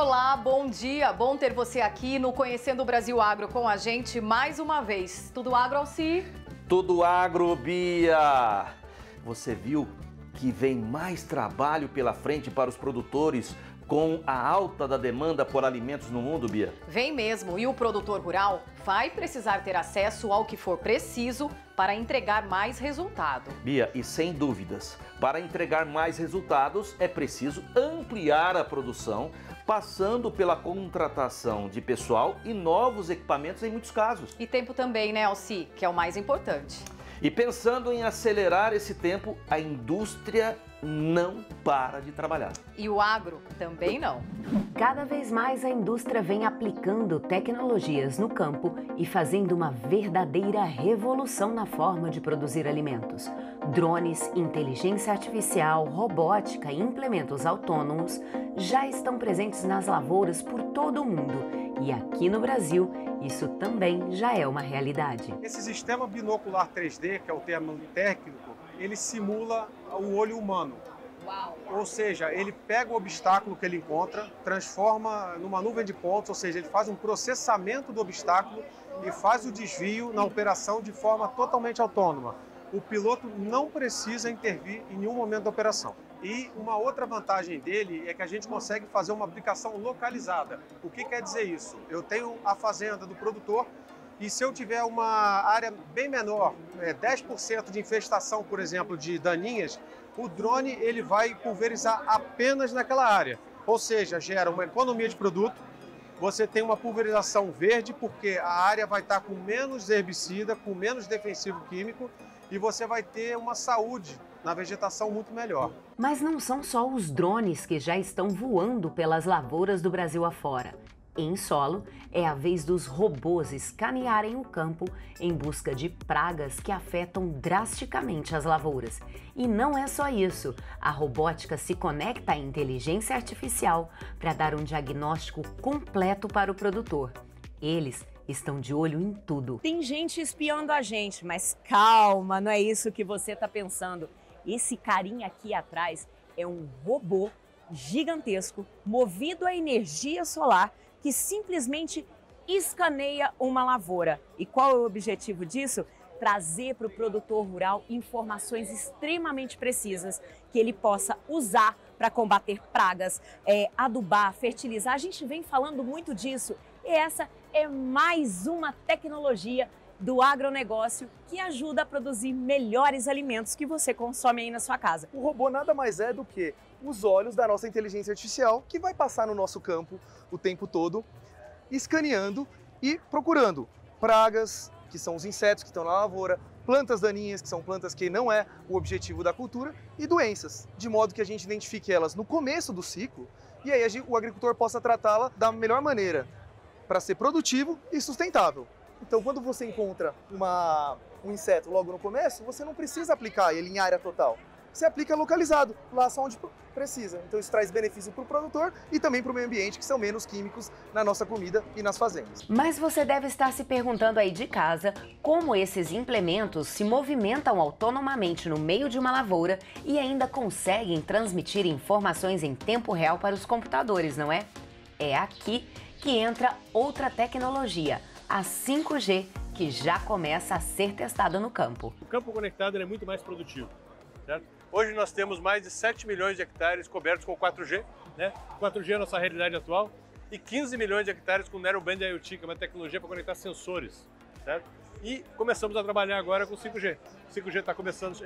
Olá, bom dia. Bom ter você aqui no Conhecendo o Brasil Agro com a gente mais uma vez. Tudo agro, Alci? Tudo agro, Bia! Você viu que vem mais trabalho pela frente para os produtores com a alta da demanda por alimentos no mundo, Bia? Vem mesmo, e o produtor rural vai precisar ter acesso ao que for preciso para entregar mais resultado. Bia, e sem dúvidas, para entregar mais resultados é preciso ampliar a produção, passando pela contratação de pessoal e novos equipamentos em muitos casos. E tempo também, né, Alci? Que é o mais importante. E pensando em acelerar esse tempo, a indústria não para de trabalhar. E o agro também não. Cada vez mais a indústria vem aplicando tecnologias no campo e fazendo uma verdadeira revolução na forma de produzir alimentos. Drones, inteligência artificial, robótica e implementos autônomos já estão presentes nas lavouras por todo o mundo. E aqui no Brasil, isso também já é uma realidade. Esse sistema binocular 3D, que é o termo técnico, ele simula o olho humano. Uau. Ou seja, ele pega o obstáculo que ele encontra, transforma numa nuvem de pontos, ou seja, ele faz um processamento do obstáculo e faz o desvio na operação de forma totalmente autônoma. O piloto não precisa intervir em nenhum momento da operação. E uma outra vantagem dele é que a gente consegue fazer uma aplicação localizada. O que quer dizer isso? Eu tenho a fazenda do produtor e se eu tiver uma área bem menor, 10% de infestação, por exemplo, de daninhas, o drone ele vai pulverizar apenas naquela área. Ou seja, gera uma economia de produto, você tem uma pulverização verde porque a área vai estar com menos herbicida, com menos defensivo químico e você vai ter uma saúde na vegetação muito melhor. Mas não são só os drones que já estão voando pelas lavouras do Brasil afora. Em solo, é a vez dos robôs escanearem o campo em busca de pragas que afetam drasticamente as lavouras. E não é só isso, a robótica se conecta à inteligência artificial para dar um diagnóstico completo para o produtor. Eles estão de olho em tudo. Tem gente espiando a gente, mas calma, não é isso que você está pensando. Esse carinha aqui atrás é um robô gigantesco, movido a energia solar, que simplesmente escaneia uma lavoura. E qual é o objetivo disso? Trazer para o produtor rural informações extremamente precisas que ele possa usar para combater pragas, adubar, fertilizar. A gente vem falando muito disso e essa é mais uma tecnologia do agronegócio que ajuda a produzir melhores alimentos que você consome aí na sua casa. O robô nada mais é do que os olhos da nossa inteligência artificial que vai passar no nosso campo o tempo todo, escaneando e procurando pragas, que são os insetos que estão na lavoura, plantas daninhas, que são plantas que não é o objetivo da cultura, e doenças, de modo que a gente identifique elas no começo do ciclo e aí o agricultor possa tratá-la da melhor maneira para ser produtivo e sustentável. Então, quando você encontra um inseto logo no começo, você não precisa aplicar ele em área total. Você aplica localizado, lá só onde precisa. Então isso traz benefício para o produtor e também para o meio ambiente, que são menos químicos na nossa comida e nas fazendas. Mas você deve estar se perguntando aí de casa como esses implementos se movimentam autonomamente no meio de uma lavoura e ainda conseguem transmitir informações em tempo real para os computadores, não é? É aqui que entra outra tecnologia, a 5G, que já começa a ser testada no campo. O campo conectado é muito mais produtivo, certo? Hoje nós temos mais de 7 milhões de hectares cobertos com 4G, né? 4G é a nossa realidade atual, e 15 milhões de hectares com Narrowband IoT, que é uma tecnologia para conectar sensores, certo? E começamos a trabalhar agora com 5G. O 5G está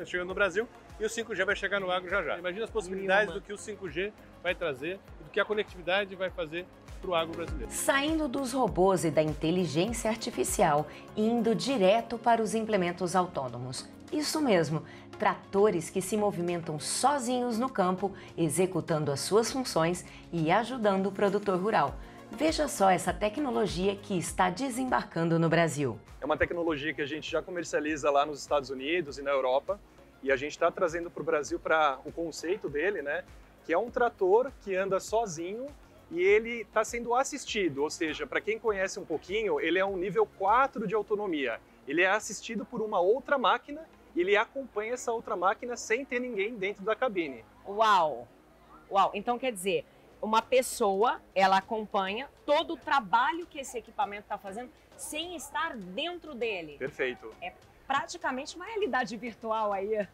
chegando no Brasil e o 5G vai chegar no agro já já. Imagina as possibilidades do que o 5G vai trazer, do que a conectividade vai fazer para o agro brasileiro. Saindo dos robôs e da inteligência artificial e indo direto para os implementos autônomos. Isso mesmo, tratores que se movimentam sozinhos no campo, executando as suas funções e ajudando o produtor rural. Veja só essa tecnologia que está desembarcando no Brasil. É uma tecnologia que a gente já comercializa lá nos Estados Unidos e na Europa e a gente está trazendo para o Brasil para o conceito dele, né? Que é um trator que anda sozinho e ele está sendo assistido, ou seja, para quem conhece um pouquinho, ele é um nível 4 de autonomia. Ele é assistido por uma outra máquina e ele acompanha essa outra máquina sem ter ninguém dentro da cabine. Uau! Uau! Então quer dizer, uma pessoa, ela acompanha todo o trabalho que esse equipamento está fazendo sem estar dentro dele. Perfeito. É praticamente uma realidade virtual aí.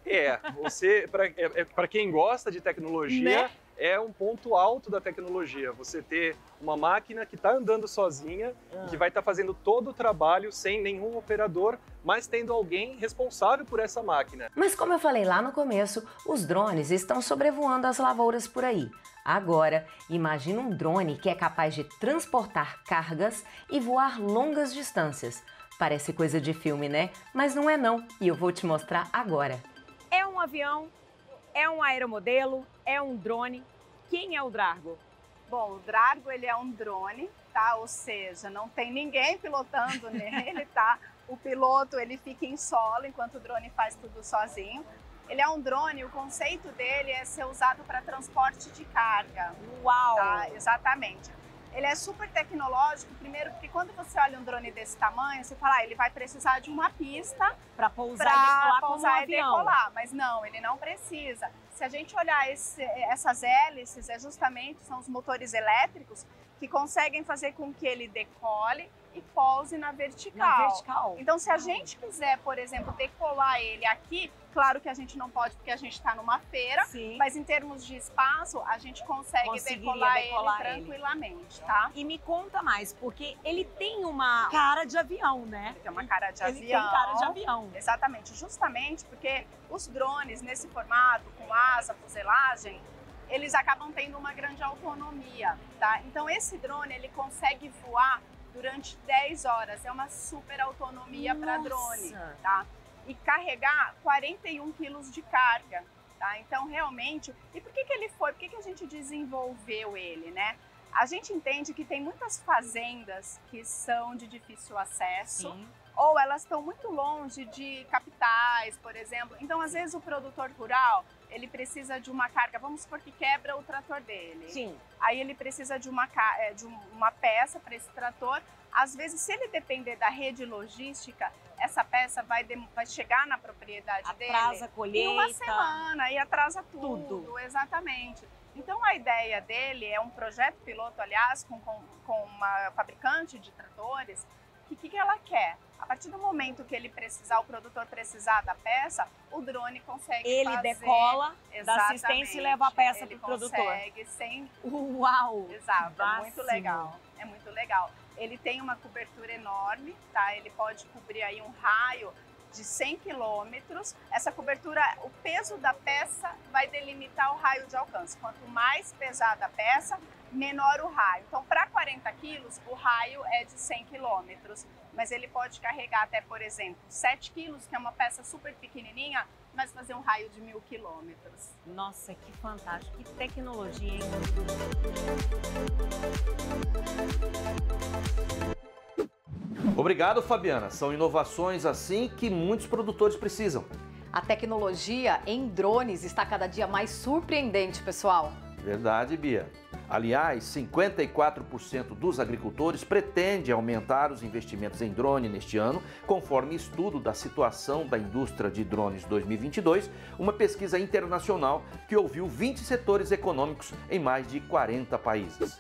Para quem gosta de tecnologia, Né? é um ponto alto da tecnologia. Você ter uma máquina que está andando sozinha, que vai estar fazendo todo o trabalho sem nenhum operador, mas tendo alguém responsável por essa máquina. Mas como eu falei lá no começo, os drones estão sobrevoando as lavouras por aí. Agora, imagina um drone que é capaz de transportar cargas e voar longas distâncias. Parece coisa de filme, né? Mas não é não, e eu vou te mostrar agora. É um avião, é um aeromodelo, é um drone. Quem é o Drago? Bom, o Drago ele é um drone, tá? Ou seja, não tem ninguém pilotando nele, tá? O piloto ele fica em solo enquanto o drone faz tudo sozinho. Ele é um drone, o conceito dele é ser usado para transporte de carga. Uau! Tá? Exatamente. Ele é super tecnológico, primeiro porque quando você olha um drone desse tamanho, você fala, ele vai precisar de uma pista para pousar e decolar como um e avião. decolar, mas não, ele não precisa. Se a gente olhar essas hélices, são os motores elétricos que conseguem fazer com que ele decole e pouse na vertical. Então, se a gente quiser, por exemplo, decolar ele aqui, claro que a gente não pode porque a gente está numa feira, Sim. mas em termos de espaço, a gente consegue decolar ele tranquilamente, tá? E me conta mais, porque ele tem uma cara de avião, né? Ele tem uma cara de Ele avião. tem cara de avião. Exatamente, justamente porque os drones nesse formato, com asa, fuselagem, eles acabam tendo uma grande autonomia, tá? Então esse drone, ele consegue voar durante 10 horas, é uma super autonomia para drone, tá? E carregar 41 quilos de carga, tá? Então realmente, e por que ele foi? Por que a gente desenvolveu ele, né? A gente entende que tem muitas fazendas que são de difícil acesso, Sim. ou elas estão muito longe de capitais, por exemplo. Então, às vezes, o produtor rural, ele precisa de uma carga, vamos supor que quebra o trator dele. Sim. Aí ele precisa de uma peça para esse trator. Às vezes, se ele depender da rede logística, essa peça vai chegar na propriedade dele atrasa a colheita. em uma semana e atrasa tudo. Exatamente. Então, a ideia dele é um projeto piloto, aliás, com uma fabricante de tratores. O que ela quer? A partir do momento que o produtor precisar da peça, o drone consegue Ele decola, dá assistência e leva a peça para o produtor. Ele consegue sem... Uau! Exato, é muito legal. É muito legal. Ele tem uma cobertura enorme, tá? Ele pode cobrir aí um raio de 100 quilômetros. Essa cobertura, o peso da peça vai delimitar o raio de alcance. Quanto mais pesada a peça, menor o raio. Então, para 40 quilos, o raio é de 100 quilômetros. Mas ele pode carregar até, por exemplo, 7 quilos, que é uma peça super pequenininha, mas fazer um raio de 1000 quilômetros. Nossa, que fantástico, que tecnologia, hein? Obrigado, Fabiana. São inovações assim que muitos produtores precisam. A tecnologia em drones está cada dia mais surpreendente, pessoal. Verdade, Bia. Aliás, 54% dos agricultores pretendem aumentar os investimentos em drone neste ano, conforme estudo da situação da indústria de drones 2022, uma pesquisa internacional que ouviu 20 setores econômicos em mais de 40 países.